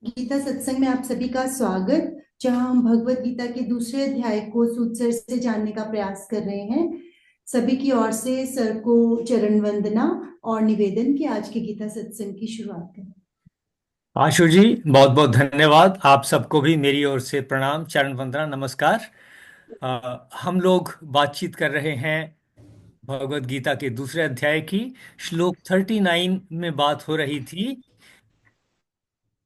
गीता सत्संग में आप सभी का स्वागत। जहां हम भगवत गीता के दूसरे अध्याय को सूत्र से जानने का प्रयास कर रहे हैं। सभी की ओर से सर को चरण वंदना और निवेदन कि आज के गीता सत्संग की शुरुआत करें। आशु जी, बहुत बहुत धन्यवाद। आप सबको भी मेरी ओर से प्रणाम, चरण वंदना, नमस्कार। हम लोग बातचीत कर रहे हैं भगवत गीता के दूसरे अध्याय की। श्लोक 39 में बात हो रही थी,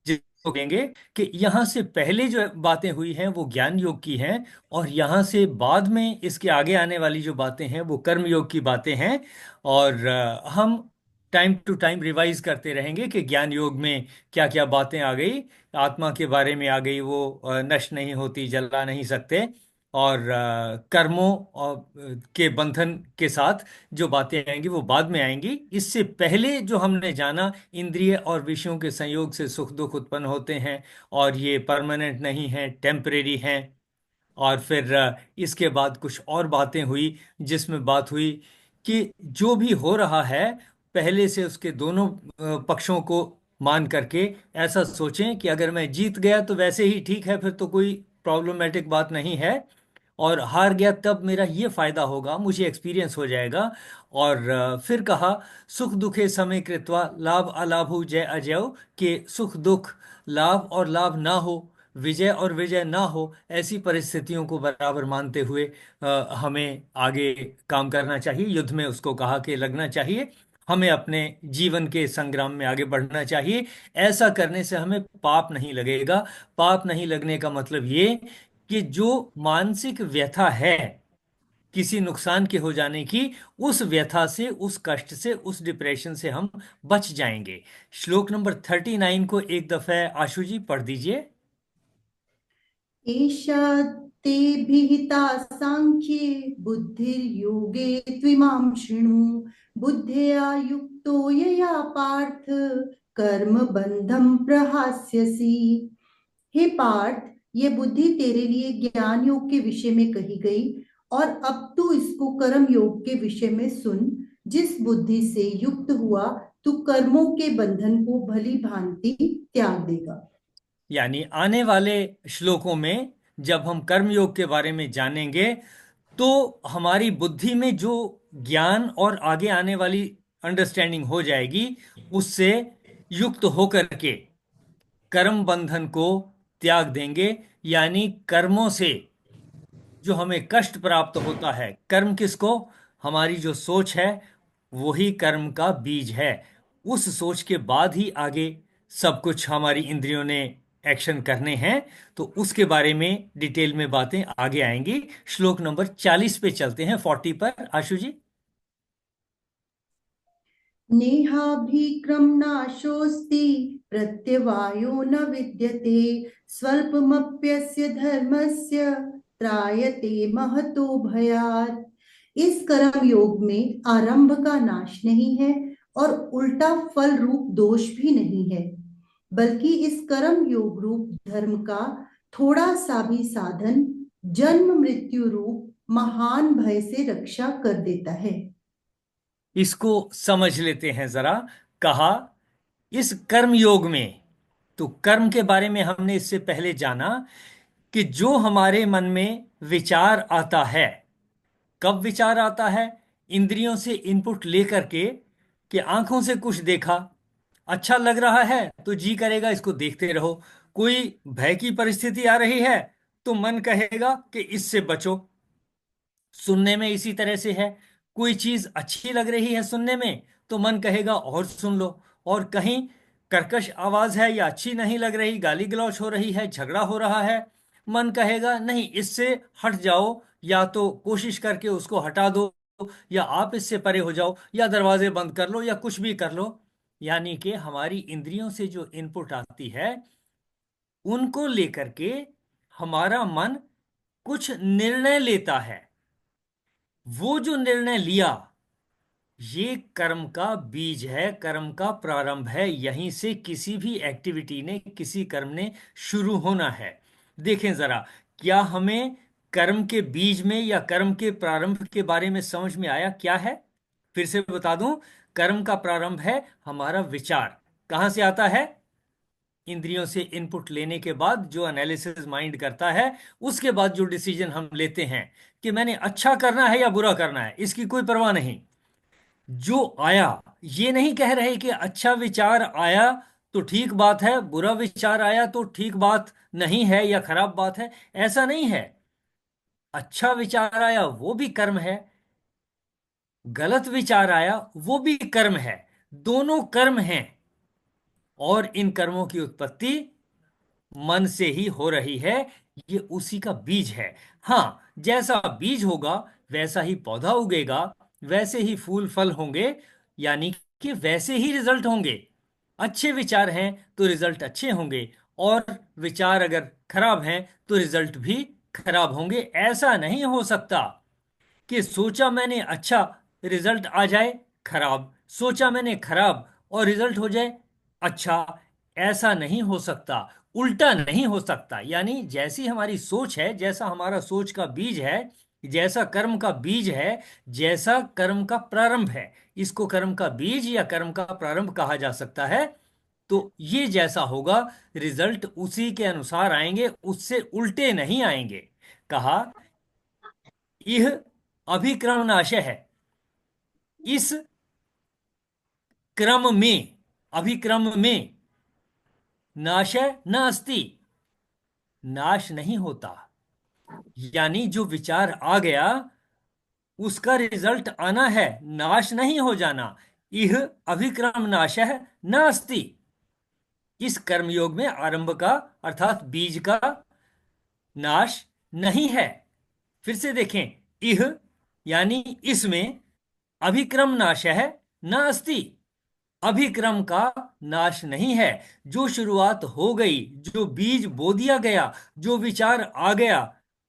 जिसको कहेंगे कि यहाँ से पहले जो बातें हुई हैं वो ज्ञान योग की हैं, और यहाँ से बाद में इसके आगे आने वाली जो बातें हैं वो कर्म योग की बातें हैं। और हम टाइम टू टाइम रिवाइज करते रहेंगे कि ज्ञान योग में क्या क्या बातें आ गई। आत्मा के बारे में आ गई, वो नष्ट नहीं होती, जला नहीं सकते। और कर्मों और के बंधन के साथ जो बातें आएंगी वो बाद में आएंगी। इससे पहले जो हमने जाना, इंद्रिय और विषयों के संयोग से सुख दुख उत्पन्न होते हैं, और ये परमानेंट नहीं है, टेम्परेरी हैं। और फिर इसके बाद कुछ और बातें हुई, जिसमें बात हुई कि जो भी हो रहा है, पहले से उसके दोनों पक्षों को मान करके ऐसा सोचें कि अगर मैं जीत गया तो वैसे ही ठीक है, फिर तो कोई प्रॉब्लमेटिक बात नहीं है। और हार गया तब मेरा ये फायदा होगा, मुझे एक्सपीरियंस हो जाएगा। और फिर कहा, सुख दुखे समय कृत्वा लाभ अलाभु जय अजय, कि सुख दुख, लाभ और लाभ ना हो, विजय और विजय ना हो, ऐसी परिस्थितियों को बराबर मानते हुए हमें आगे काम करना चाहिए। युद्ध में उसको कहा कि लगना चाहिए, हमें अपने जीवन के संग्राम में आगे बढ़ना चाहिए। ऐसा करने से हमें पाप नहीं लगेगा। पाप नहीं लगने का मतलब ये कि जो मानसिक व्यथा है किसी नुकसान के हो जाने की, उस व्यथा से, उस कष्ट से, उस डिप्रेशन से हम बच जाएंगे। श्लोक नंबर 39 को एक दफे आशु जी पढ़ दीजिए। एषा ते विहिता सांख्ये बुद्धिर्योगे त्विमां शृणु। बुद्धिया युक्तो यया पार्थ कर्म बंधम प्रहास्यसि। हे पार्थ, ये बुद्धि तेरे लिए ज्ञान योग के विषय में कही गई, और अब तू इसको कर्म योग के विषय में सुन। जिस बुद्धि से युक्त हुआ, तू कर्मों के बंधन को भली भांति त्याग देगा। यानी आने वाले श्लोकों में जब हम कर्मयोग के बारे में जानेंगे, तो हमारी बुद्धि में जो ज्ञान और आगे आने वाली अंडरस्टैंडिंग हो जाएगी, उससे युक्त होकर के कर्म बंधन को त्याग देंगे। यानी कर्मों से जो हमें कष्ट प्राप्त होता है, कर्म किसको, हमारी जो सोच है वही कर्म का बीज है। उस सोच के बाद ही आगे सब कुछ हमारी इंद्रियों ने एक्शन करने हैं। तो उसके बारे में डिटेल में बातें आगे आएंगी। श्लोक नंबर 40 पे चलते हैं, 40 पर आशु जी। नेहाभिक्रमनाशोऽस्ति प्रत्यवायो न विद्यते। स्वल्पमप्यस्य धर्मस्य त्रायते महतो भयात्। इस कर्म योग में आरंभ का नाश नहीं है, और उल्टा फल रूप दोष भी नहीं है। बल्कि इस कर्म योग रूप धर्म का थोड़ा सा भी साधन जन्म मृत्यु रूप महान भय से रक्षा कर देता है। इसको समझ लेते हैं जरा। कहा, इस कर्म योग में, तो कर्म के बारे में हमने इससे पहले जाना कि जो हमारे मन में विचार आता है, कब विचार आता है, इंद्रियों से इनपुट लेकर के, कि आंखों से कुछ देखा, अच्छा लग रहा है तो जी करेगा इसको देखते रहो। कोई भय की परिस्थिति आ रही है तो मन कहेगा कि इससे बचो। सुनने में इसी तरह से है, कोई चीज अच्छी लग रही है सुनने में तो मन कहेगा और सुन लो। और कहीं कर्कश आवाज है या अच्छी नहीं लग रही, गाली गलौज हो रही है, झगड़ा हो रहा है, मन कहेगा नहीं, इससे हट जाओ, या तो कोशिश करके उसको हटा दो, या आप इससे परे हो जाओ, या दरवाजे बंद कर लो, या कुछ भी कर लो। यानी कि हमारी इंद्रियों से जो इनपुट आती है, उनको लेकर के हमारा मन कुछ निर्णय लेता है। वो जो निर्णय लिया, ये कर्म का बीज है, कर्म का प्रारंभ है। यहीं से किसी भी एक्टिविटी ने, किसी कर्म ने शुरू होना है। देखें जरा, क्या हमें कर्म के बीज में या कर्म के प्रारंभ के बारे में समझ में आया क्या है? फिर से बता दूं, कर्म का प्रारंभ है हमारा विचार। कहां से आता है? इंद्रियों से इनपुट लेने के बाद जो एनालिसिस माइंड करता है, उसके बाद जो डिसीजन हम लेते हैं कि मैंने अच्छा करना है या बुरा करना है, इसकी कोई परवाह नहीं। जो आया, ये नहीं कह रहे कि अच्छा विचार आया तो ठीक बात है, बुरा विचार आया तो ठीक बात नहीं है या खराब बात है। ऐसा नहीं है। अच्छा विचार आया वो भी कर्म है, गलत विचार आया वो भी कर्म है। दोनों कर्म हैं, और इन कर्मों की उत्पत्ति मन से ही हो रही है। ये उसी का बीज है। हाँ, जैसा बीज होगा वैसा ही पौधा उगेगा, वैसे ही फूल फल होंगे, यानी कि वैसे ही रिजल्ट होंगे। अच्छे विचार हैं तो रिजल्ट अच्छे होंगे, और विचार अगर खराब हैं तो रिजल्ट भी खराब होंगे। ऐसा नहीं हो सकता कि सोचा मैंने अच्छा, रिजल्ट आ जाए खराब, सोचा मैंने खराब और रिजल्ट हो जाए अच्छा। ऐसा नहीं हो सकता, उल्टा नहीं हो सकता। यानी जैसी हमारी सोच है, जैसा हमारा सोच का बीज है, जैसा कर्म का बीज है, जैसा कर्म का प्रारंभ है, इसको कर्म का बीज या कर्म का प्रारंभ कहा जा सकता है। तो ये जैसा होगा, रिजल्ट उसी के अनुसार आएंगे, उससे उल्टे नहीं आएंगे। कहा, यह अभिक्रम नाशय है। इस क्रम में, अभिक्रम में नाशय न अस्ति, नाश नहीं होता। यानी जो विचार आ गया उसका रिजल्ट आना है, नाश नहीं हो जाना। यह अभिक्रम नाशय न अस्ति। इस कर्मयोग में आरंभ का अर्थात बीज का नाश नहीं है। फिर से देखें, इह यानी इसमें, अभिक्रम नाशय है न अस्ति, अभिक्रम का नाश नहीं है। जो शुरुआत हो गई, जो बीज बो दिया गया, जो विचार आ गया,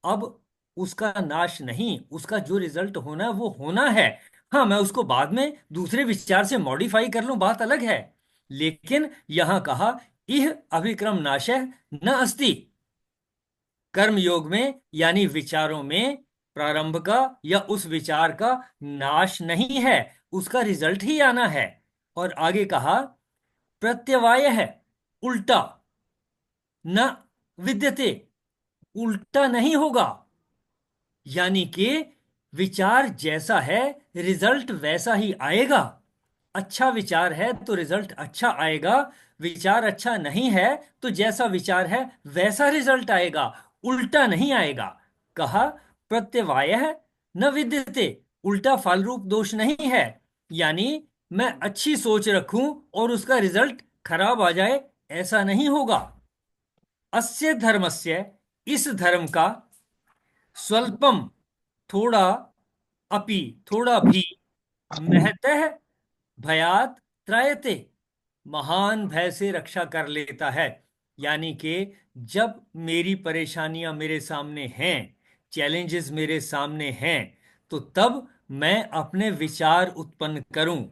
अब उसका नाश नहीं, उसका जो रिजल्ट होना है वो होना है। हाँ, मैं उसको बाद में दूसरे विचार से मॉडिफाई कर लूं, बात अलग है। लेकिन यहां कहा, इह अभिक्रम नाशय न अस्ति। कर्म योग में यानी विचारों में प्रारंभ का या उस विचार का नाश नहीं है, उसका रिजल्ट ही आना है। और आगे कहा, प्रत्यवाय है, उल्टा, न विद्यते, उल्टा नहीं होगा। यानी कि विचार जैसा है रिजल्ट वैसा ही आएगा। अच्छा विचार है तो रिजल्ट अच्छा आएगा, विचार अच्छा नहीं है तो जैसा विचार है वैसा रिजल्ट आएगा, उल्टा नहीं आएगा। कहा, प्रत्यवाय है न विद्यते, उल्टा फल रूप दोष नहीं है। यानी मैं अच्छी सोच रखूं और उसका रिजल्ट खराब आ जाए, ऐसा नहीं होगा। अस्य धर्मस्य, इस धर्म का, स्वल्पम, थोड़ा, अपि, थोड़ा भी, महतः भयात त्रायते, महान भय से रक्षा कर लेता है। यानी कि जब मेरी परेशानियां मेरे सामने हैं, चैलेंजेस मेरे सामने हैं, तो तब मैं अपने विचार उत्पन्न करूं,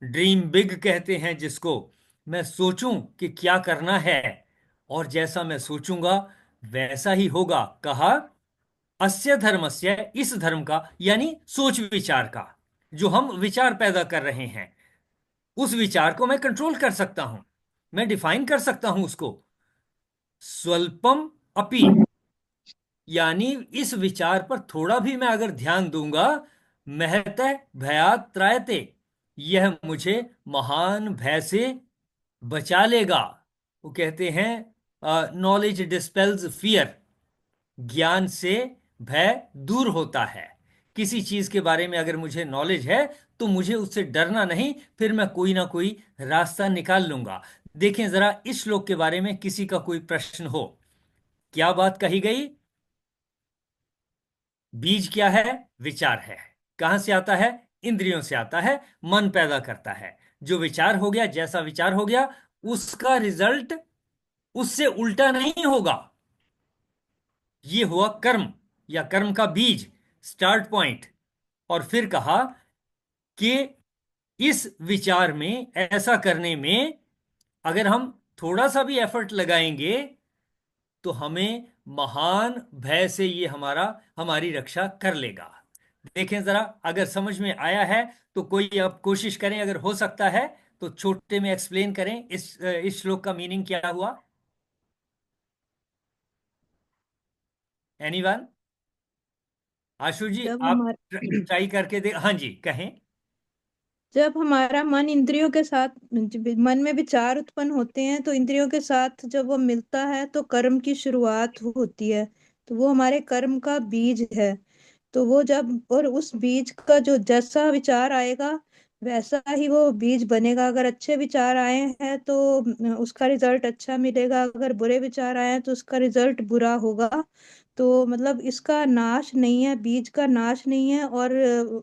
ड्रीम बिग कहते हैं जिसको, मैं सोचूं कि क्या करना है, और जैसा मैं सोचूंगा वैसा ही होगा। कहा, अस्य धर्मस्य, इस धर्म का, यानी सोच विचार का, जो हम विचार पैदा कर रहे हैं, उस विचार को मैं कंट्रोल कर सकता हूं, मैं डिफाइन कर सकता हूं उसको। स्वल्पम अपि, यानी इस विचार पर थोड़ा भी मैं अगर ध्यान दूंगा, महत भयात त्रायते, यह मुझे महान भय से बचा लेगा। वो कहते हैं, नॉलेज डिस्पेल्स फियर, ज्ञान से भय दूर होता है। किसी चीज के बारे में अगर मुझे नॉलेज है तो मुझे उससे डरना नहीं, फिर मैं कोई ना कोई रास्ता निकाल लूंगा। देखें जरा इस श्लोक के बारे में किसी का कोई प्रश्न हो। क्या बात कही गई? बीज क्या है? विचार है। कहां से आता है? इंद्रियों से आता है, मन पैदा करता है। जो विचार हो गया, जैसा विचार हो गया, उसका रिजल्ट उससे उल्टा नहीं होगा। ये हुआ कर्म या कर्म का बीज, स्टार्ट पॉइंट। और फिर कहा कि इस विचार में, ऐसा करने में, अगर हम थोड़ा सा भी एफर्ट लगाएंगे तो हमें महान भय से ये हमारी रक्षा कर लेगा। देखें जरा, अगर समझ में आया है तो कोई अब कोशिश करें, अगर हो सकता है तो छोटे में एक्सप्लेन करें इस श्लोक का मीनिंग क्या हुआ। एनीवन? आशु जी, जब आप हमारा ट्राई करके दे, हाँ जी कहें। जब हमारा मन इंद्रियों के साथ, मन में विचार उत्पन्न होते हैं तो इंद्रियों के साथ जब वो मिलता है तो कर्म की शुरुआत होती है। तो वो हमारे कर्म का बीज है। तो वो जब, और उस बीज का जो जैसा विचार आएगा वैसा ही वो बीज बनेगा। अगर अच्छे विचार आए हैं तो उसका रिजल्ट अच्छा मिलेगा, अगर बुरे विचार आए हैं तो उसका रिजल्ट बुरा होगा। तो मतलब इसका नाश नहीं है, बीज का नाश नहीं है, और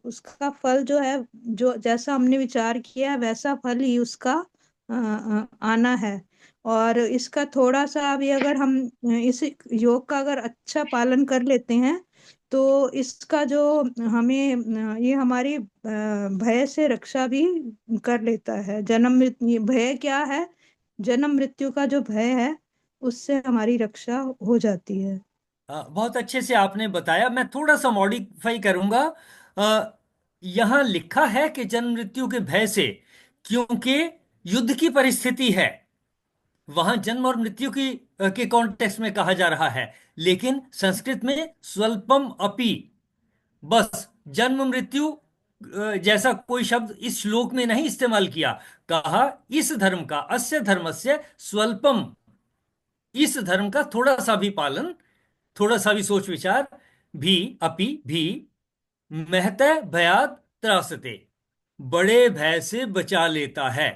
उसका फल जो है, जो जैसा हमने विचार किया है वैसा फल ही उसका आना है। और इसका थोड़ा सा भी अगर हम इस योग का अगर अच्छा पालन कर लेते हैं तो इसका जो हमें ये हमारी भय से रक्षा भी कर लेता है। जन्म मृत्यु, ये भय क्या है, जन्म मृत्यु का जो भय है उससे हमारी रक्षा हो जाती है। बहुत अच्छे से आपने बताया। मैं थोड़ा सा मॉडिफाई करूंगा। अ, यहाँ लिखा है कि जन्म मृत्यु के भय से, क्योंकि युद्ध की परिस्थिति है, वहां जन्म और मृत्यु की के कॉन्टेक्स्ट में कहा जा रहा है। लेकिन संस्कृत में स्वल्पम अपि, बस जन्म मृत्यु जैसा कोई शब्द इस श्लोक में नहीं इस्तेमाल किया। कहा इस धर्म का, अस्य धर्मस्य स्वल्पम, इस धर्म का थोड़ा सा भी पालन, थोड़ा सा भी सोच विचार भी, अपि भी, महतः भयात त्रासते, बड़े भय से बचा लेता है।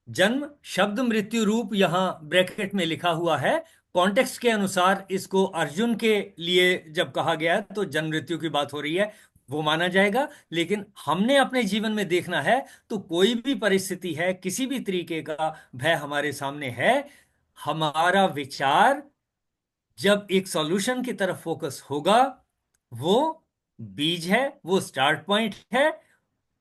जन्म शब्द मृत्यु रूप यहां ब्रैकेट में लिखा हुआ है। कॉन्टेक्स्ट के अनुसार इसको अर्जुन के लिए जब कहा गया है तो जन्म मृत्यु की बात हो रही है, वो माना जाएगा। लेकिन हमने अपने जीवन में देखना है तो कोई भी परिस्थिति है, किसी भी तरीके का भय हमारे सामने है, हमारा विचार जब एक सॉल्यूशन की तरफ फोकस होगा, वो बीज है, वो स्टार्ट पॉइंट है,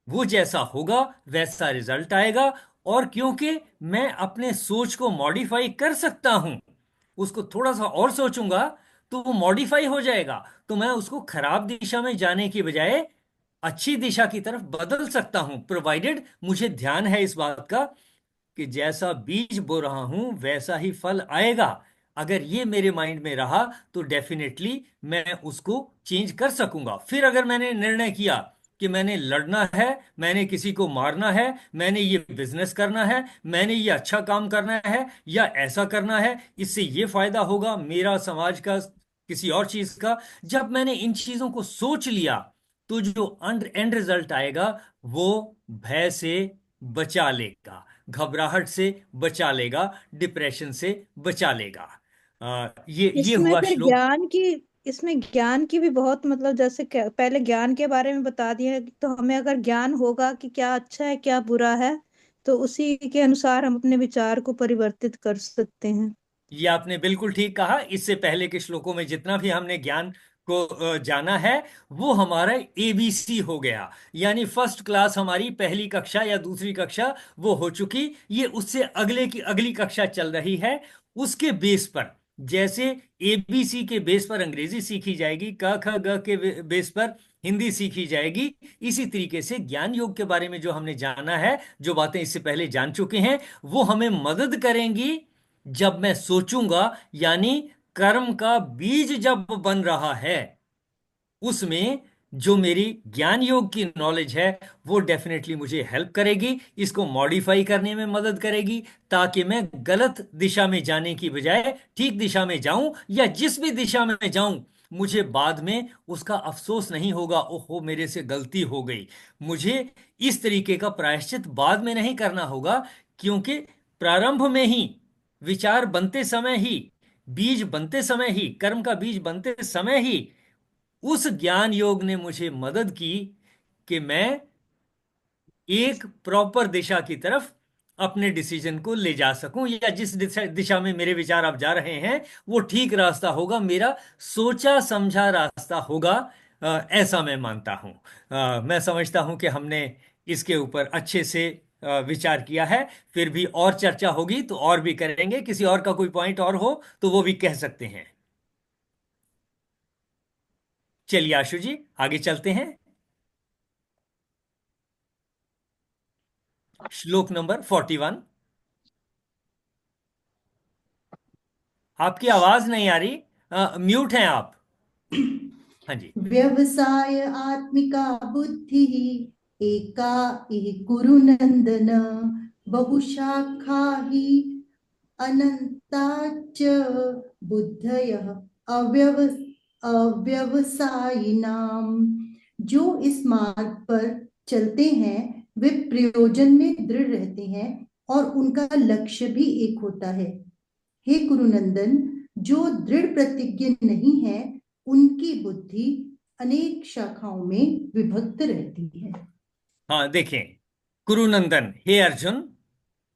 वो जैसा होगा वैसा रिजल्ट आएगा। और क्योंकि मैं अपने सोच को मॉडिफाई कर सकता हूं, उसको थोड़ा सा और सोचूंगा तो वो मॉडिफाई हो जाएगा। तो मैं उसको खराब दिशा में जाने की बजाय अच्छी दिशा की तरफ बदल सकता हूं, प्रोवाइडेड मुझे ध्यान है इस बात का कि जैसा बीज बो रहा हूं वैसा ही फल आएगा। अगर ये मेरे माइंड में रहा तो डेफिनेटली मैं उसको चेंज कर सकूंगा। फिर अगर मैंने निर्णय किया कि मैंने लड़ना है, मैंने किसी को मारना है, मैंने ये बिजनेस करना है, मैंने ये अच्छा काम करना है या ऐसा करना है, इससे ये फायदा होगा मेरा, समाज का, किसी और चीज का, जब मैंने इन चीजों को सोच लिया तो जो एंड रिजल्ट आएगा वो भय से बचा लेगा, घबराहट से बचा लेगा, डिप्रेशन से बचा लेगा। ये इसमें हुआ फिर श्लोक। ज्ञान की, इसमें ज्ञान की भी बहुत मतलब, जैसे पहले ज्ञान के बारे में बता दिया, तो हमें अगर ज्ञान होगा कि क्या अच्छा है क्या बुरा है तो उसी के अनुसार हम अपने विचार को परिवर्तित कर सकते हैं। ये आपने बिल्कुल ठीक कहा। इससे पहले के श्लोकों में जितना भी हमने ज्ञान को जाना है वो हमारा एबीसी हो गया, यानी फर्स्ट क्लास, हमारी पहली कक्षा या दूसरी कक्षा वो हो चुकी। ये उससे अगले की अगली कक्षा चल रही है। उसके बेस पर, जैसे एबीसी के बेस पर अंग्रेजी सीखी जाएगी, क ख ग के बेस पर हिंदी सीखी जाएगी, इसी तरीके से ज्ञान योग के बारे में जो हमने जाना है, जो बातें इससे पहले जान चुके हैं, वो हमें मदद करेंगी जब मैं सोचूंगा। यानी कर्म का बीज जब बन रहा है उसमें जो मेरी ज्ञान योग की नॉलेज है वो डेफिनेटली मुझे हेल्प करेगी, इसको मॉडिफाई करने में मदद करेगी, ताकि मैं गलत दिशा में जाने की बजाय ठीक दिशा में जाऊं, या जिस भी दिशा में मैं जाऊं मुझे बाद में उसका अफसोस नहीं होगा, ओहो मेरे से गलती हो गई। मुझे इस तरीके का प्रायश्चित बाद में नहीं करना होगा, क्योंकि प्रारंभ में ही, विचार बनते समय ही, बीज बनते समय ही, कर्म का बीज बनते समय ही उस ज्ञान योग ने मुझे मदद की कि मैं एक प्रॉपर दिशा की तरफ अपने डिसीजन को ले जा सकूं, या जिस दिशा में मेरे विचार अब जा रहे हैं वो ठीक रास्ता होगा, मेरा सोचा समझा रास्ता होगा। ऐसा मैं मानता हूं। मैं समझता हूं कि हमने इसके ऊपर अच्छे से विचार किया है। फिर भी और चर्चा होगी तो और भी करेंगे, किसी और का कोई पॉइंट और हो तो वो भी कह सकते हैं। चलिए आशु जी, आगे चलते हैं। श्लोक नंबर 41। आपकी आवाज नहीं आ रही, म्यूट हैं आप। हाँ जी। व्यवसाय आत्मिका बुद्धि एका इह कुरु नंदन, बहुशाखा ही अनंताच बुद्धयः अव्यव अव्यवसायिनाम। जो इस मार्ग पर चलते हैं वे प्रयोजन में दृढ़ रहते हैं और उनका लक्ष्य भी एक होता है। हे कुरुनंदन, जो दृढ़ प्रतिज्ञ नहीं है उनकी बुद्धि अनेक शाखाओं में विभक्त रहती है। हाँ देखें, कुरुनंदन, हे अर्जुन,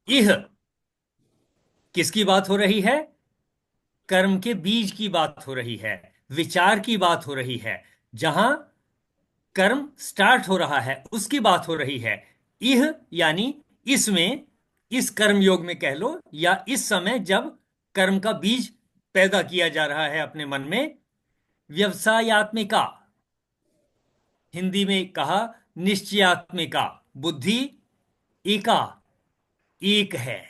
यह किसकी बात हो रही है? कर्म के बीज की बात हो रही है, विचार की बात हो रही है। जहां कर्म स्टार्ट हो रहा है उसकी बात हो रही है। यह यानी इसमें, इस कर्म योग में कह लो, या इस समय जब कर्म का बीज पैदा किया जा रहा है अपने मन में। व्यवसायत्मिका, हिंदी में कहा निश्चयात्मिका बुद्धि, एका, एक है।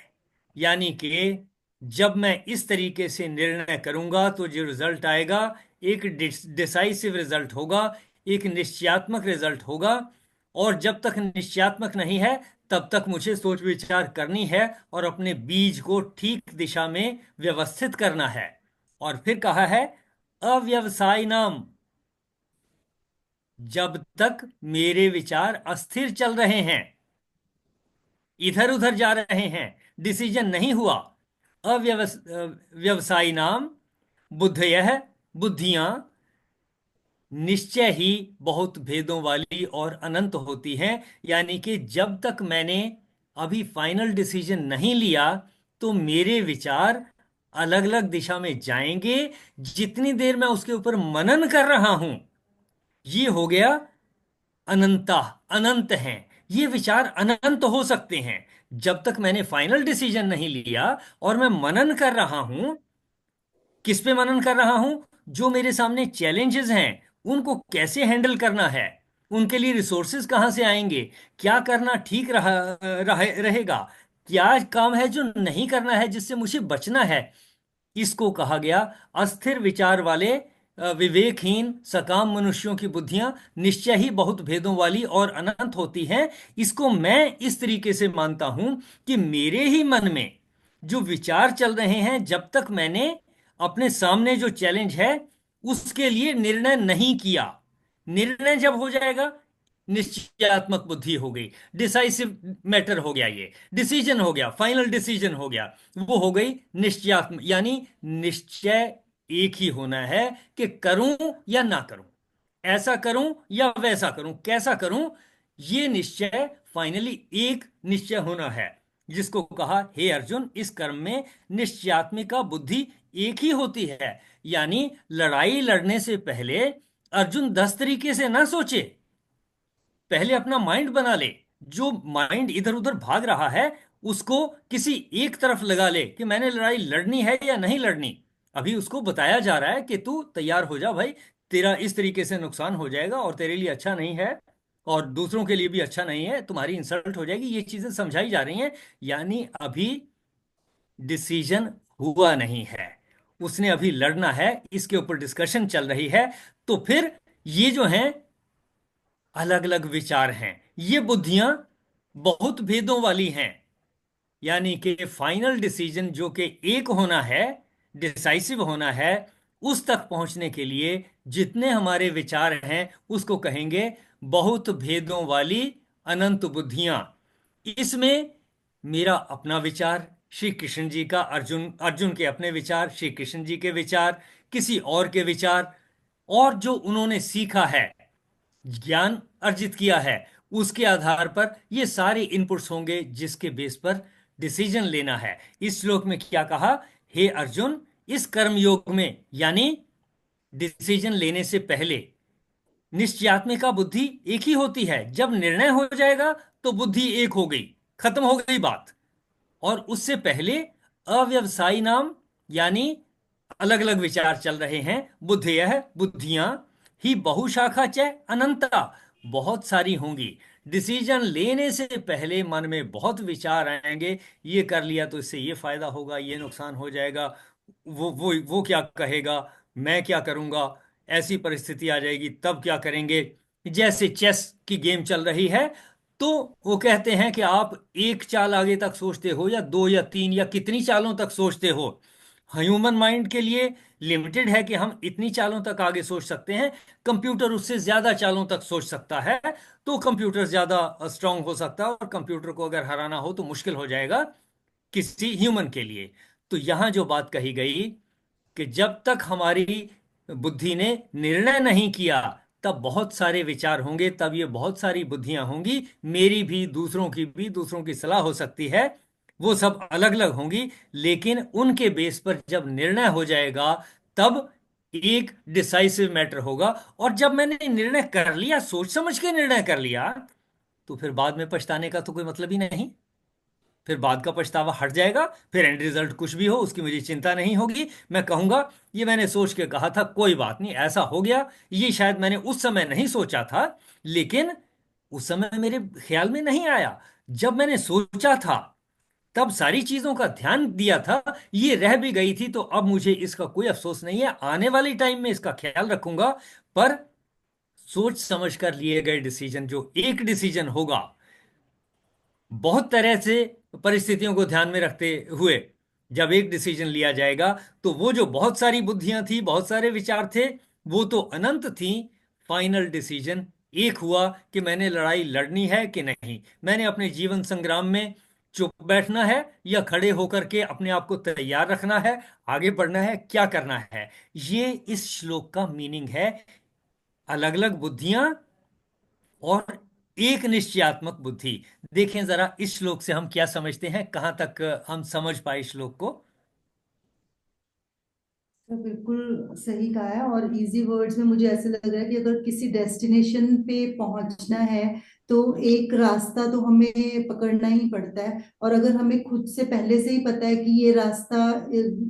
यानी कि जब मैं इस तरीके से निर्णय करूंगा तो जो रिजल्ट आएगा, एक डिसाइसिव रिजल्ट होगा, एक निश्चयात्मक रिजल्ट होगा। और जब तक निश्चयात्मक नहीं है तब तक मुझे सोच विचार करनी है और अपने बीज को ठीक दिशा में व्यवस्थित करना है। और फिर कहा है अव्यवसाय नाम, जब तक मेरे विचार अस्थिर चल रहे हैं, इधर उधर जा रहे हैं, डिसीजन नहीं हुआ, व्यवसायी नाम बुद्धयः, बुद्धियां निश्चय ही बहुत भेदों वाली और अनंत होती हैं। यानी कि जब तक मैंने अभी फाइनल डिसीजन नहीं लिया तो मेरे विचार अलग अलग दिशा में जाएंगे। जितनी देर मैं उसके ऊपर मनन कर रहा हूं, ये हो गया अनंता, अनंत हैं। ये विचार अनंत हो सकते हैं। जब तक मैंने फाइनल डिसीजन नहीं लिया और मैं मनन कर रहा हूं, किस पे मनन कर रहा हूं? जो मेरे सामने चैलेंजेस हैं उनको कैसे हैंडल करना है, उनके लिए रिसोर्सेज कहां से आएंगे, क्या करना ठीक रहेगा, क्या काम है जो नहीं करना है जिससे मुझे बचना है। इसको कहा गया अस्थिर विचार वाले, विवेकहीन सकाम मनुष्यों की बुद्धियां निश्चय ही बहुत भेदों वाली और अनंत होती हैं। इसको मैं इस तरीके से मानता हूं कि मेरे ही मन में जो विचार चल रहे हैं, जब तक मैंने अपने सामने जो चैलेंज है उसके लिए निर्णय नहीं किया, निर्णय जब हो जाएगा, निश्चयात्मक बुद्धि हो गई, डिसाइसिव मैटर हो गया, ये डिसीजन हो गया, फाइनल डिसीजन हो गया, वो हो गई निश्चयात्मक। यानी निश्चय एक ही होना है कि करूं या ना करूं, ऐसा करूं या वैसा करूं, कैसा करूं। ये निश्चय फाइनली एक निश्चय होना है, जिसको कहा हे अर्जुन, इस कर्म में निश्चयात्मिका बुद्धि एक ही होती है। यानी लड़ाई लड़ने से पहले अर्जुन 10 तरीके से ना सोचे, पहले अपना माइंड बना ले। जो माइंड इधर उधर भाग रहा है उसको किसी एक तरफ लगा ले कि मैंने लड़ाई लड़नी है या नहीं लड़नी। अभी उसको बताया जा रहा है कि तू तैयार हो जा भाई, तेरा इस तरीके से नुकसान हो जाएगा और तेरे लिए अच्छा नहीं है और दूसरों के लिए भी अच्छा नहीं है, तुम्हारी इंसल्ट हो जाएगी, ये चीजें समझाई जा रही हैं। यानी अभी डिसीजन हुआ नहीं है, उसने अभी लड़ना है, इसके ऊपर डिस्कशन चल रही है। तो फिर ये जो हैं अलग अलग विचार हैं, ये बुद्धियां बहुत भेदों वाली हैं। यानी कि फाइनल डिसीजन जो कि एक होना है, डिसाइसिव होना है, उस तक पहुंचने के लिए जितने हमारे विचार हैं उसको कहेंगे बहुत भेदों वाली अनंत बुद्धियां। इसमें मेरा अपना विचार, श्री कृष्ण जी का, अर्जुन अर्जुन के अपने विचार, श्री कृष्ण जी के विचार, किसी और के विचार, और जो उन्होंने सीखा है, ज्ञान अर्जित किया है, उसके आधार पर ये सारे इनपुट्स होंगे जिसके बेस पर डिसीजन लेना है। इस श्लोक में क्या कहा? हे अर्जुन, इस कर्म योग में यानी डिसीजन लेने से पहले निश्चयात्मिका बुद्धि एक ही होती है। जब निर्णय हो जाएगा तो बुद्धि एक हो गई, खत्म हो गई बात। और उससे पहले अव्यवसायी नाम, यानी अलग अलग विचार चल रहे हैं, बुद्धयः, बुद्धियां ही बहुशाखा च अनंता, बहुत सारी होंगी। डिसीजन लेने से पहले मन में बहुत विचार आएंगे, ये कर लिया तो इससे ये फायदा होगा, ये नुकसान हो जाएगा, वो क्या कहेगा, मैं क्या करूंगा, ऐसी परिस्थिति आ जाएगी तब क्या करेंगे। जैसे चेस की गेम चल रही है, तो वो कहते हैं कि आप एक चाल आगे तक सोचते हो या दो या तीन या कितनी चालों तक सोचते हो। ह्यूमन माइंड के लिए लिमिटेड है कि हम इतनी चालों तक आगे सोच सकते हैं। कंप्यूटर उससे ज्यादा चालों तक सोच सकता है, तो कंप्यूटर ज्यादा स्ट्रांग हो सकता है, और कंप्यूटर को अगर हराना हो तो मुश्किल हो जाएगा किसी ह्यूमन के लिए। तो यहां जो बात कही गई कि जब तक हमारी बुद्धि ने निर्णय नहीं किया, तब बहुत सारे विचार होंगे, तब ये बहुत सारी बुद्धियां होंगी, मेरी भी, दूसरों की भी, दूसरों की सलाह हो सकती है, वो सब अलग अलग होंगी। लेकिन उनके बेस पर जब निर्णय हो जाएगा, तब एक डिसाइसिव मैटर होगा। और जब मैंने निर्णय कर लिया, सोच समझ के निर्णय कर लिया, तो फिर बाद में पछताने का तो कोई मतलब ही नहीं। फिर बाद का पछतावा हट जाएगा, फिर एंड रिजल्ट कुछ भी हो उसकी मुझे चिंता नहीं होगी। मैं कहूंगा ये मैंने सोच के कहा था, कोई बात नहीं, ऐसा हो गया, ये शायद मैंने उस समय नहीं सोचा था, लेकिन उस समय मेरे ख्याल में नहीं आया। जब मैंने सोचा था, तब सारी चीजों का ध्यान दिया था, ये रह भी गई थी, तो अब मुझे इसका कोई अफसोस नहीं है। आने वाले टाइम में इसका ख्याल रखूंगा। पर सोच समझ कर लिए गए डिसीजन, जो एक डिसीजन होगा, बहुत तरह से परिस्थितियों को ध्यान में रखते हुए जब एक डिसीजन लिया जाएगा, तो वो जो बहुत सारी बुद्धियां थी, बहुत सारे विचार थे, वो तो अनंत थी। फाइनल डिसीजन एक हुआ कि मैंने लड़ाई लड़नी है कि नहीं, मैंने अपने जीवन संग्राम में चुप बैठना है या खड़े होकर के अपने आप को तैयार रखना है, आगे बढ़ना है, क्या करना है। ये इस श्लोक का मीनिंग है। अलग अलग बुद्धियां और एक निश्चयात्मक बुद्धि। देखें जरा इस श्लोक से हम क्या समझते हैं, कहां तक हम समझ पाए श्लोक को। तो बिल्कुल सही कहा है। और इजी वर्ड्स में मुझे ऐसे लग रहा है कि अगर किसी डेस्टिनेशन पे पहुंचना है तो एक रास्ता तो हमें पकड़ना ही पड़ता है। और अगर हमें खुद से पहले से ही पता है कि ये रास्ता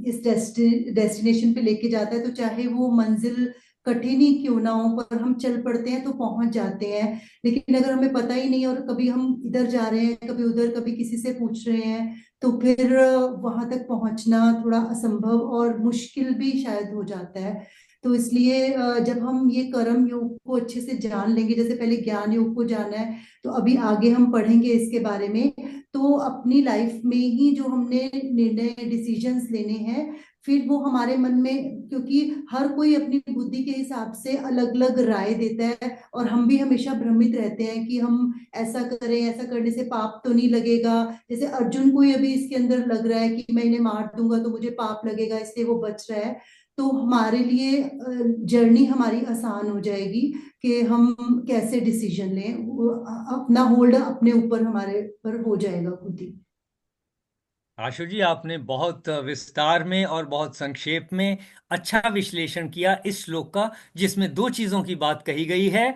इस डेस्टिनेशन पे लेके जाता है, तो चाहे वो मंजिल कठिन ही क्यों ना हो, पर हम चल पड़ते हैं तो पहुंच जाते हैं। लेकिन अगर हमें पता ही नहीं, और कभी हम इधर जा रहे हैं, कभी उधर, कभी किसी से पूछ रहे हैं, तो फिर वहां तक पहुंचना थोड़ा असंभव और मुश्किल भी शायद हो जाता है। तो इसलिए जब हम ये कर्म योग को अच्छे से जान लेंगे, जैसे पहले ज्ञान योग को जाना है, तो अभी आगे हम पढ़ेंगे इसके बारे में, तो अपनी लाइफ में ही जो हमने निर्णय डिसीजंस लेने हैं, फिर वो हमारे मन में, क्योंकि हर कोई अपनी बुद्धि के हिसाब से अलग अलग राय देता है, और हम भी हमेशा भ्रमित रहते हैं कि हम ऐसा करें, ऐसा करने से पाप तो नहीं लगेगा। जैसे अर्जुन को ही अभी इसके अंदर लग रहा है कि मैं इन्हें मार दूंगा तो मुझे पाप लगेगा, इसलिए वो बच रहा है। तो हमारे लिए जर्नी हमारी आसान हो जाएगी कि हम कैसे डिसीजन लें। अपना होल्ड अपने ऊपर, हमारे पर हो जाएगा खुद ही। आशु जी, आपने बहुत विस्तार में और बहुत संक्षेप में अच्छा विश्लेषण किया इस श्लोक का, जिसमें दो चीजों की बात कही गई है।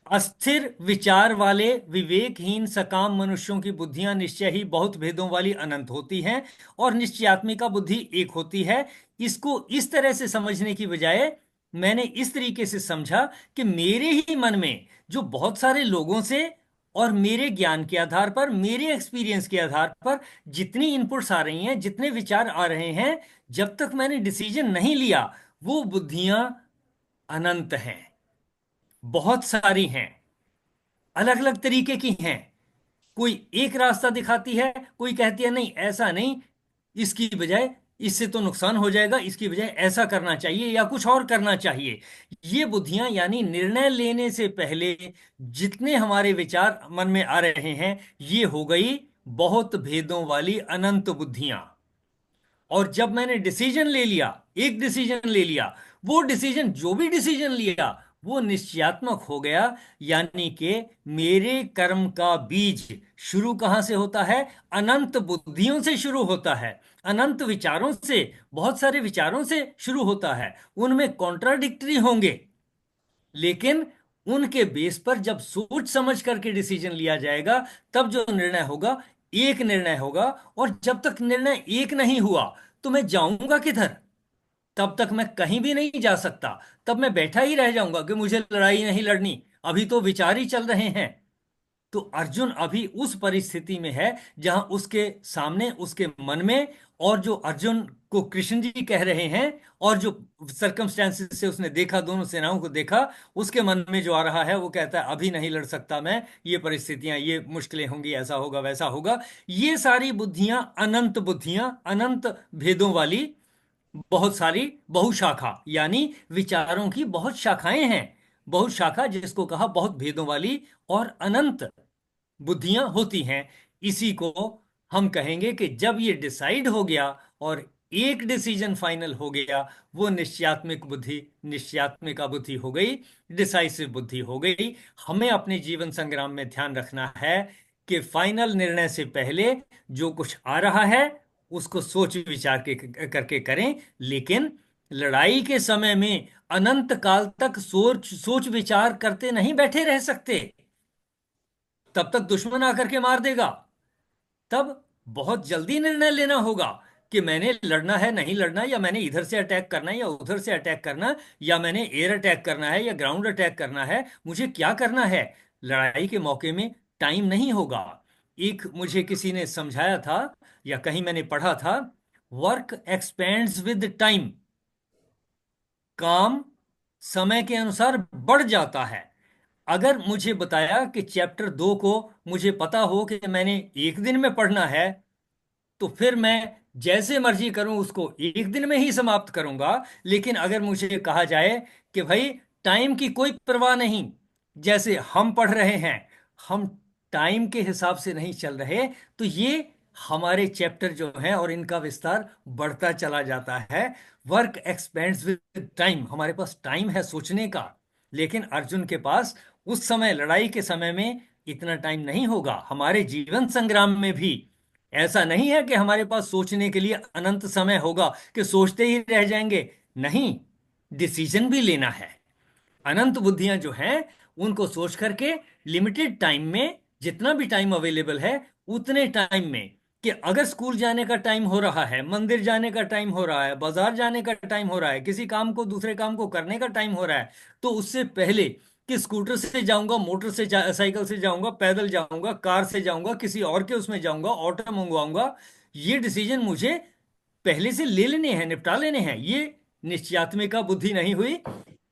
अस्थिर विचार वाले विवेकहीन सकाम मनुष्यों की बुद्धियां निश्चय ही बहुत भेदों वाली अनंत होती हैं, और निश्चयात्मिका बुद्धि एक होती है। इसको इस तरह से समझने की बजाय मैंने इस तरीके से समझा कि मेरे ही मन में जो बहुत सारे लोगों से और मेरे ज्ञान के आधार पर, मेरे एक्सपीरियंस के आधार पर जितनी इनपुट्स आ रही हैं, जितने विचार आ रहे हैं, जब तक मैंने डिसीजन नहीं लिया, वो बुद्धियां अनंत हैं, बहुत सारी हैं, अलग अलग तरीके की हैं। कोई एक रास्ता दिखाती है, कोई कहती है नहीं ऐसा नहीं, इसकी बजाय इससे तो नुकसान हो जाएगा, इसकी बजाय ऐसा करना चाहिए या कुछ और करना चाहिए। ये बुद्धियां, यानी निर्णय लेने से पहले जितने हमारे विचार मन में आ रहे हैं, ये हो गई बहुत भेदों वाली अनंत बुद्धियां। और जब मैंने डिसीजन ले लिया, एक डिसीजन ले लिया, वो डिसीजन, जो भी डिसीजन लिया, वो निश्चयात्मक हो गया। यानी कि मेरे कर्म का बीज शुरू कहां से होता है? अनंत बुद्धियों से शुरू होता है, अनंत विचारों से, बहुत सारे विचारों से शुरू होता है। उनमें कॉन्ट्राडिक्टरी होंगे, लेकिन उनके बेस पर जब सोच समझ करके डिसीजन लिया जाएगा, तब जो निर्णय होगा, एक निर्णय होगा। और जब तक निर्णय एक नहीं हुआ, तो मैं जाऊंगा किधर? तब तक मैं कहीं भी नहीं जा सकता। तब मैं बैठा ही रह जाऊंगा कि मुझे लड़ाई नहीं लड़नी, अभी तो विचार ही चल रहे हैं। तो अर्जुन अभी उस परिस्थिति में है जहां उसके सामने, उसके मन में, और जो अर्जुन को कृष्ण जी कह रहे हैं, और जो सरकमस्टेंसेस से उसने देखा, दोनों सेनाओं को देखा, उसके मन में जो आ रहा है वो कहता है अभी नहीं लड़ सकता मैं, ये परिस्थितियां, ये मुश्किलें होंगी, ऐसा होगा वैसा होगा। ये सारी बुद्धियां, अनंत भेदों वाली, बहुत सारी बहुशाखा, यानी विचारों की बहुत शाखाएं हैं। बहुत शाखा जिसको कहा बहुत भेदों वाली और अनंत बुद्धियां होती हैं। इसी को हम कहेंगे कि जब ये डिसाइड हो गया और एक डिसीजन फाइनल हो गया, वो निश्चयात्मक बुद्धि, निश्चयात्मिका बुद्धि हो गई, डिसाइसिव बुद्धि हो गई। हमें अपने जीवन संग्राम में ध्यान रखना है कि फाइनल निर्णय से पहले जो कुछ आ रहा है उसको सोच विचार करके करें। लेकिन लड़ाई के समय में अनंत काल तक सोच सोच विचार करते नहीं बैठे रह सकते, तब तक दुश्मन आकर के मार देगा। तब बहुत जल्दी निर्णय लेना होगा कि मैंने लड़ना है, नहीं लड़ना, या मैंने इधर से अटैक करना है या उधर से अटैक करना, या मैंने एयर अटैक करना है या ग्राउंड अटैक करना है, मुझे क्या करना है। लड़ाई के मौके में टाइम नहीं होगा। एक मुझे किसी ने समझाया था या कहीं मैंने पढ़ा था, वर्क एक्सपेंड्स विद टाइम। काम समय के अनुसार बढ़ जाता है। अगर मुझे बताया कि चैप्टर 2 को मुझे पता हो कि मैंने एक दिन में पढ़ना है, तो फिर मैं जैसे मर्जी करूं उसको एक दिन में ही समाप्त करूंगा। लेकिन अगर मुझे कहा जाए कि भाई टाइम की कोई परवाह नहीं, जैसे हम पढ़ रहे हैं, हम टाइम के हिसाब से नहीं चल रहे, तो ये हमारे चैप्टर जो हैं और इनका विस्तार बढ़ता चला जाता है। वर्क एक्सपेंड्स विद टाइम, हमारे पास टाइम है सोचने का। लेकिन अर्जुन के पास उस समय, लड़ाई के समय में इतना टाइम नहीं होगा। हमारे जीवन संग्राम में भी ऐसा नहीं है कि हमारे पास सोचने के लिए अनंत समय होगा, कि सोचते ही रह जाएंगे। नहीं, डिसीजन भी लेना है। अनंत बुद्धियां जो हैं उनको सोच करके लिमिटेड टाइम में, जितना भी टाइम अवेलेबल है उतने टाइम में, कि अगर स्कूल जाने का टाइम हो रहा है, मंदिर जाने का टाइम हो रहा है, बाजार जाने का टाइम हो रहा है, किसी काम को दूसरे काम को करने का टाइम हो रहा है, तो उससे पहले कि स्कूटर से जाऊंगा, मोटर से साइकिल से जाऊंगा, पैदल जाऊंगा, कार से जाऊंगा, किसी और के उसमें जाऊंगा, ऑटो मंगवाऊंगा, ये डिसीजन मुझे पहले से ले लेने हैं, निपटा लेने हैं। ये निश्चयात्मिका बुद्धि नहीं हुई,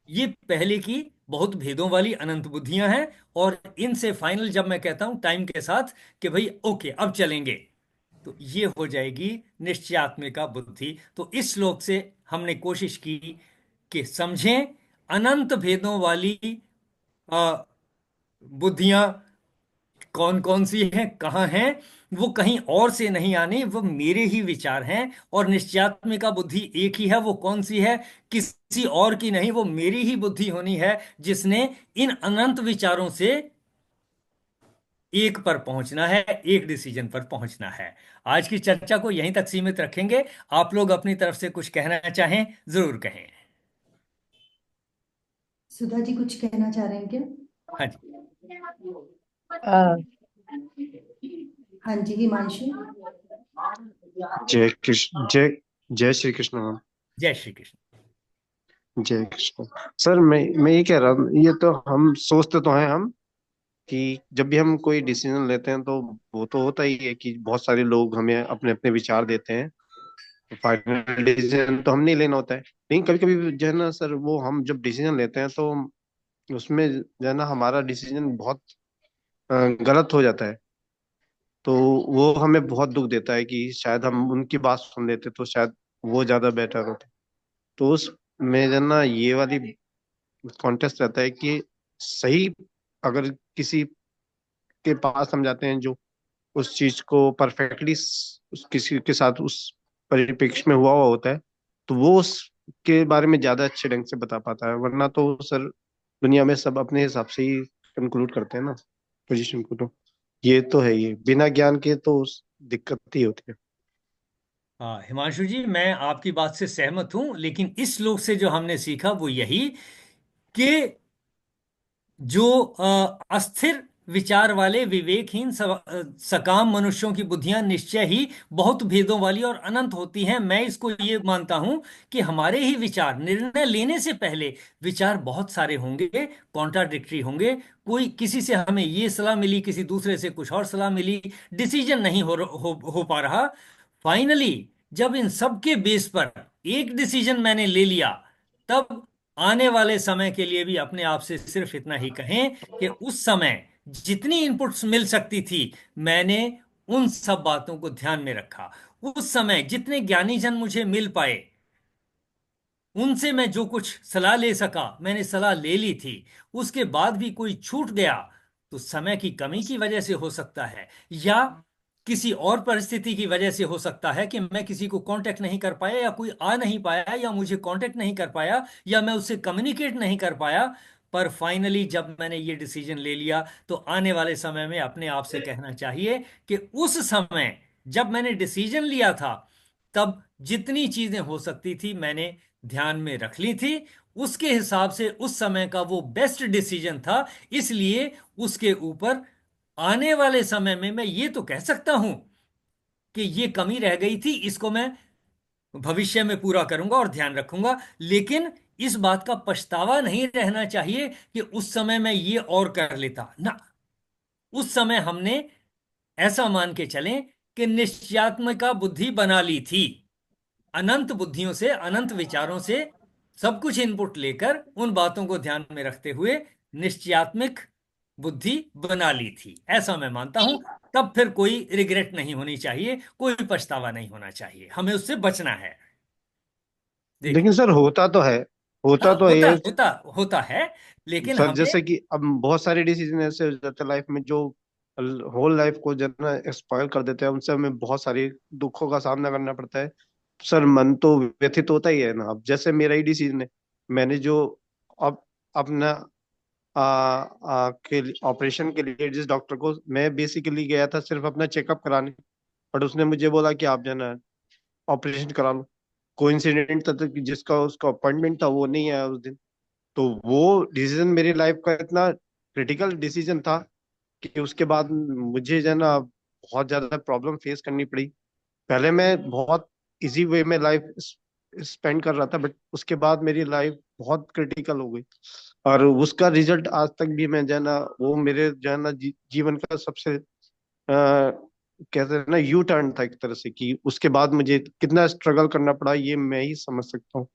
ये पहले की बहुत भेदों वाली अनंत बुद्धियां हैं। और इनसे फाइनल जब मैं कहता हूं टाइम के साथ कि भाई ओके अब चलेंगे, तो ये हो जाएगी निश्चयात्मिका बुद्धि। तो इस श्लोक से हमने कोशिश की कि समझें अनंत भेदों वाली बुद्धियां कौन कौन सी हैं, कहाँ हैं। वो कहीं और से नहीं आनी, वो मेरे ही विचार हैं। और निश्चयात्मिका बुद्धि एक ही है, वो कौन सी है, किसी और की नहीं, वो मेरी ही बुद्धि होनी है, जिसने इन अनंत विचारों से एक पर पहुंचना है, एक डिसीजन पर पहुंचना है। आज की चर्चा को यहीं तक सीमित रखेंगे। आप लोग अपनी तरफ से कुछ कहना चाहें, जरूर कहें। सुधा जी कुछ कहना चाह रहे हैं क्या? हाँ जी। आ, हाँ जी, हिमांशु। जय कृष्ण, जय श्री कृष्ण मैम। जय श्री कृष्ण। जय कृष्ण। सर मैं ये कह रहा हूँ, ये तो हम सोचते तो हैं हम कि जब भी हम कोई डिसीजन लेते हैं तो वो तो होता ही है कि बहुत सारे लोग हमें अपने अपने विचार देते हैं। फाइनल डिसीजन तो हम नहीं लेना होता है, लेकिन कभी कभी जो है ना सर, वो हम जब डिसीजन लेते हैं तो उसमें जो है ना हमारा डिसीजन बहुत गलत हो जाता है। तो वो हमें बहुत दुख देता है कि शायद हम उनकी बात सुन लेते तो शायद वो ज्यादा बेटर होता। तो उस में जो ना ये वाली कॉन्टेस्ट रहता है कि सही, अगर किसी के पास हम जाते हैं जो उस चीज को परफेक्टली किसी के साथ उस परिप्रेक्ष्य में हुआ हुआ होता है, तो वो उसके बारे में ज्यादा अच्छे ढंग से बता पाता है। वरना तो सर दुनिया में सब अपने हिसाब से ही कंक्लूड करते हैं ना पोजीशन को। तो ये तो है, ये बिना ज्ञान के तो दिक्कत ही होती है। हाँ हिमांशु जी, मैं आपकी बात से सहमत हूं, लेकिन इस श्लोक से जो हमने सीखा वो यही कि जो अस्थिर विचार वाले विवेकहीन सकाम मनुष्यों की बुद्धियां निश्चय ही बहुत भेदों वाली और अनंत होती हैं। मैं इसको ये मानता हूं कि हमारे ही विचार, निर्णय लेने से पहले विचार बहुत सारे होंगे, कॉन्ट्राडिक्टरी होंगे। कोई किसी से हमें ये सलाह मिली, किसी दूसरे से कुछ और सलाह मिली, डिसीजन नहीं हो पा रहा। फाइनली जब इन सब के बेस पर एक डिसीजन मैंने ले लिया, तब आने वाले समय के लिए भी अपने आप से सिर्फ इतना ही कहें कि उस समय जितनी इनपुट्स मिल सकती थी, मैंने उन सब बातों को ध्यान में रखा। उस समय जितने ज्ञानी जन मुझे मिल पाए, उनसे मैं जो कुछ सलाह ले सका मैंने सलाह ले ली थी। उसके बाद भी कोई छूट गया तो समय की कमी की वजह से हो सकता है, या किसी और परिस्थिति की वजह से हो सकता है कि मैं किसी को कांटेक्ट नहीं कर पाया, या कोई आ नहीं पाया, या मुझे कांटेक्ट नहीं कर पाया, या मैं उससे कम्युनिकेट नहीं कर पाया। पर फाइनली जब मैंने ये डिसीजन ले लिया, तो आने वाले समय में अपने आप से कहना चाहिए कि उस समय जब मैंने डिसीजन लिया था, तब जितनी चीजें हो सकती थी मैंने ध्यान में रख ली थी। उसके हिसाब से उस समय का वो बेस्ट डिसीजन था। इसलिए उसके ऊपर आने वाले समय में मैं ये तो कह सकता हूं कि ये कमी रह गई थी, इसको मैं भविष्य में पूरा करूंगा और ध्यान रखूंगा। लेकिन इस बात का पछतावा नहीं रहना चाहिए कि उस समय मैं ये और कर लेता ना। उस समय हमने ऐसा मान के चलें कि निश्चयात्मिका बुद्धि बना ली थी, अनंत बुद्धियों से, अनंत विचारों से सब कुछ इनपुट लेकर उन बातों को ध्यान में रखते हुए निश्चयात्मक बुद्धि बना ली थी, ऐसा मैं मानता हूं। तब फिर कोई रिग्रेट नहीं होनी चाहिए, कोई पछतावा नहीं होना चाहिए, हमें उससे बचना है। लेकिन देखिए, सर होता तो है, हाँ, होता तो होता है होता होता है, लेकिन सर। हमें, जैसे कि अब बहुत सारे डिसीजन ऐसे हो जाते हैं लाइफ में जो होल लाइफ को जो है ना स्पॉइल कर देते हैं, उनसे हमें बहुत सारी दुखों का सामना करना पड़ता है। सर मन तो व्यथित होता ही है ना। अब जैसे मेरा ही डिसीजन है, मैंने जो अब अपना के ऑपरेशन के लिए जिस डॉक्टर को मैं बेसिकली गया था सिर्फ अपना चेकअप कराने, बट उसने मुझे बोला कि आप जो है ना ऑपरेशन करा लो। कोइंसिडेंट था तो कि जिसका उसका अपॉइंटमेंट था वो नहीं आया उस दिन। तो वो डिसीजन मेरी लाइफ का इतना क्रिटिकल डिसीजन था कि उसके बाद मुझे जो है ना बहुत ज्यादा प्रॉब्लम फेस करनी पड़ी। पहले मैं बहुत इजी वे में लाइफ स्पेंड कर रहा था, बट उसके बाद मेरी लाइफ बहुत क्रिटिकल हो गई। और उसका रिजल्ट आज तक भी मैं जो है ना वो मेरे जो है ना जीवन का सबसे कहते हैं ना यू टर्न था एक तरह से, कि उसके बाद मुझे कितना स्ट्रगल करना पड़ा ये मैं ही समझ सकता हूँ।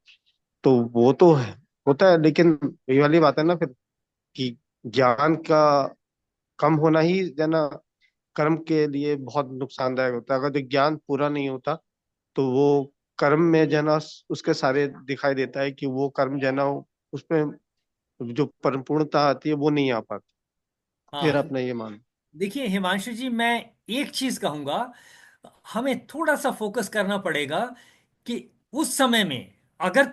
तो वो तो है, होता है। लेकिन ये वाली बात है ना फिर कि ज्ञान का कम होना ही जो है ना कर्म के लिए बहुत नुकसानदायक होता है। अगर जो ज्ञान पूरा नहीं होता तो वो कर्म में जो है ना उसके सारे दिखाई देता है कि वो कर्म जो है ना उसमें जो परिपूर्णता आती है वो नहीं आ पाती। फिर हाँ, अपना ये मान। देखिए हिमांशु जी, मैं एक चीज कहूंगा, हमें थोड़ा सा फोकस करना पड़ेगा कि उस समय में अगर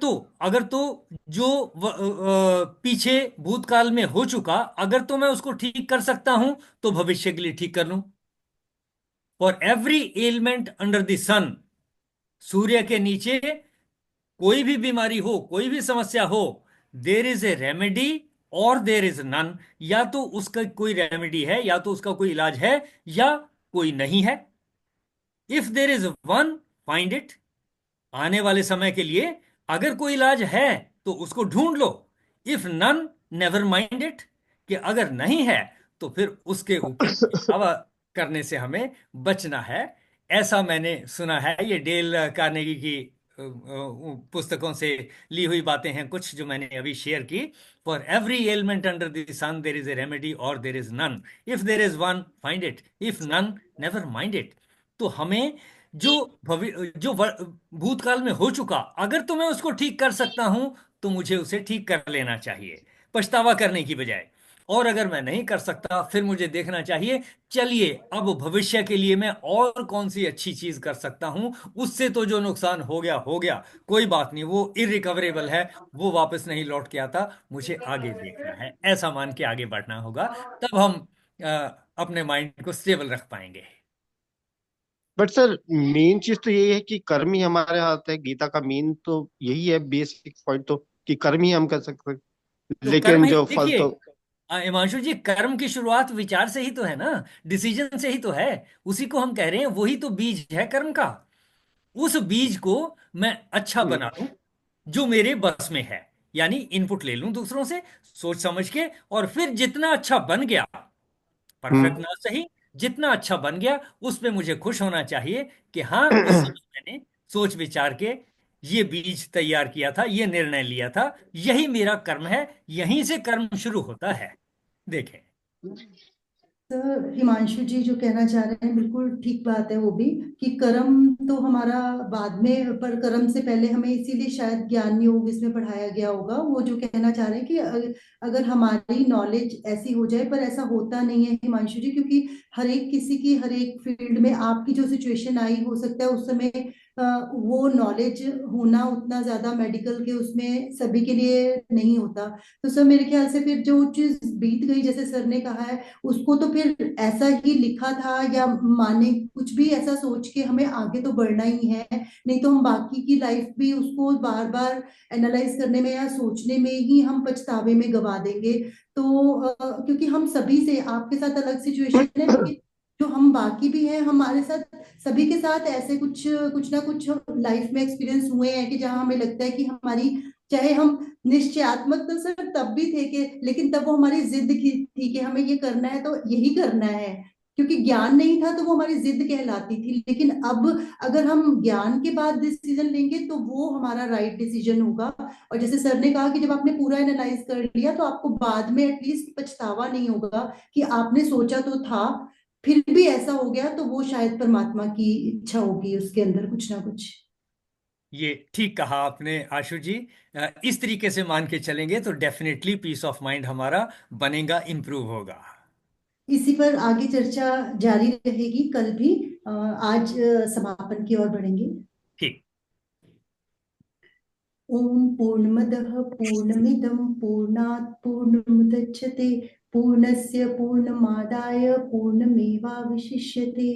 तो जो पीछे भूतकाल में हो चुका, अगर तो मैं उसको ठीक कर सकता हूं, तो भविष्य के लिए ठीक कर लूं। For every element under the sun, सूर्य के नीचे कोई भी बीमारी हो, कोई भी समस्या हो, देर इज ए रेमेडी और देर इज नन। या तो उसका कोई रेमेडी है, या तो उसका कोई इलाज है, या कोई नहीं है। If there is one, find it. आने वाले समय के लिए अगर कोई इलाज है तो उसको ढूंढ लो। If none, never mind it. कि अगर नहीं है तो फिर उसके ऊपर पछतावा करने से हमें बचना है। ऐसा मैंने सुना है, ये डेल कार्नेगी की पुस्तकों से ली हुई बातें हैं कुछ जो मैंने अभी शेयर की। For every element under the sun there is a remedy और there is none. If there is one, find it. If none, never mind it. तो हमें जो भूतकाल में हो चुका, अगर तो मैं उसको ठीक कर सकता हूं, तो मुझे उसे ठीक कर लेना चाहिए, पछतावा करने की बजाय। और अगर मैं नहीं कर सकता, फिर मुझे देखना चाहिए, चलिए अब भविष्य के लिए मैं और कौन सी अच्छी चीज कर सकता हूं। उससे तो जो नुकसान हो गया हो गया, कोई बात नहीं, वो इरिकवरेबल है, वो वापस नहीं लौट के आता। मुझे आगे देखना है, ऐसा मान के आगे बढ़ना होगा। तब हम अपने माइंड को स्टेबल रख पाएंगे। बट सर मेन चीज तो यही है कि कर्म ही हमारे हाथ है। गीता का मेन तो यही है, बेसिक पॉइंट तो कि कर्म ही हम कर सकते हैं, तो कर्म लेकिन ही जो फल देखिए, तो। हिमांशु जी, कर्म की शुरुआत विचार से ही तो है ना, डिसीजन से ही तो है। उसी को हम कह रहे हैं, वही तो बीज है कर्म का। उस बीज को मैं अच्छा हम्म, बना लूं जो मेरे बस में है, यानी इनपुट ले लूं दूसरों से सोच समझ के, और फिर जितना अच्छा बन गया, परफेक्ट हम्म। ना सही, जितना अच्छा बन गया उस पे मुझे खुश होना चाहिए कि हाँ, उस समय मैंने सोच विचार के ये बीज तैयार किया था, ये निर्णय लिया था। यही मेरा कर्म है, यहीं से कर्म शुरू होता है। देखें। सर हिमांशु जी जो कहना चाह रहे हैं बिल्कुल ठीक बात है वो भी, कि कर्म तो हमारा बाद में, पर कर्म से पहले हमें इसीलिए शायद ज्ञान योग इसमें पढ़ाया गया होगा। वो जो कहना चाह रहे हैं कि अगर हमारी नॉलेज ऐसी हो जाए, पर ऐसा होता नहीं है हिमांशु जी, क्योंकि हर एक किसी की हर एक फील्ड में आपकी जो सिचुएशन आई हो सकता है उस समय वो नॉलेज होना उतना ज्यादा मेडिकल के उसमें सभी के लिए नहीं होता। तो सर मेरे ख्याल से फिर जो चीज बीत गई, जैसे सर ने कहा है, उसको तो फिर ऐसा ही लिखा था, या माने कुछ भी ऐसा सोच के हमें आगे तो बढ़ना ही है। नहीं तो हम बाकी की लाइफ भी उसको बार बार एनालाइज करने में या सोचने में ही हम पछतावे में गवा देंगे। तो क्योंकि हम सभी से, आपके साथ अलग सिचुएशन है, लेकिन जो हम बाकी भी हैं हमारे साथ, सभी के साथ ऐसे कुछ कुछ ना कुछ लाइफ में एक्सपीरियंस हुए हैं कि जहां हमें लगता है कि हमारी, चाहे हम निश्चयात्मक तो सर तब भी थे कि, लेकिन तब वो हमारी जिद की थी कि हमें ये करना है तो यही करना है, क्योंकि ज्ञान नहीं था तो वो हमारी जिद कहलाती थी। लेकिन अब अगर हम ज्ञान के बाद डिसीजन लेंगे तो वो हमारा राइट डिसीजन होगा। और जैसे सर ने कहा कि जब आपने पूरा एनालाइज कर लिया तो आपको बाद में एटलीस्ट पछतावा नहीं होगा कि आपने सोचा तो था, फिर भी ऐसा हो गया, तो वो शायद परमात्मा की इच्छा होगी उसके अंदर कुछ ना कुछ। ये ठीक कहा आपने आशु जी। इस तरीके से मान के चलेंगे तो डेफिनेटली पीस ऑफ माइंड हमारा बनेगा, इंप्रूव होगा। इसी पर आगे चर्चा जारी रहेगी कल भी। आज समापन की ओर बढ़ेंगे। ठीक। ओम पूर्णमदः पूर्णमिदं पूर्णात् पूर्णमुदच्यते पूर्णस्य पूर्णमादाय पूर्णमेवावशिष्यते।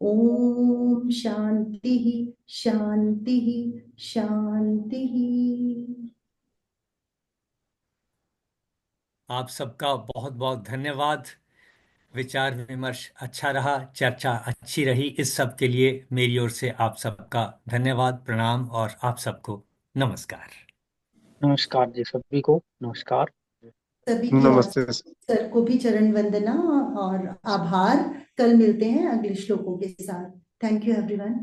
ओम शांति शांति शांति। आप सबका बहुत बहुत धन्यवाद। विचार विमर्श अच्छा रहा, चर्चा अच्छी रही, इस सब के लिए मेरी ओर से आप सबका धन्यवाद, प्रणाम, और आप सबको नमस्कार। नमस्कार जी, सभी को नमस्कार। सभी की ओर नमस्ते। से सर को भी चरण वंदना और आभार। कल मिलते हैं अगले श्लोकों के साथ। Thank you everyone.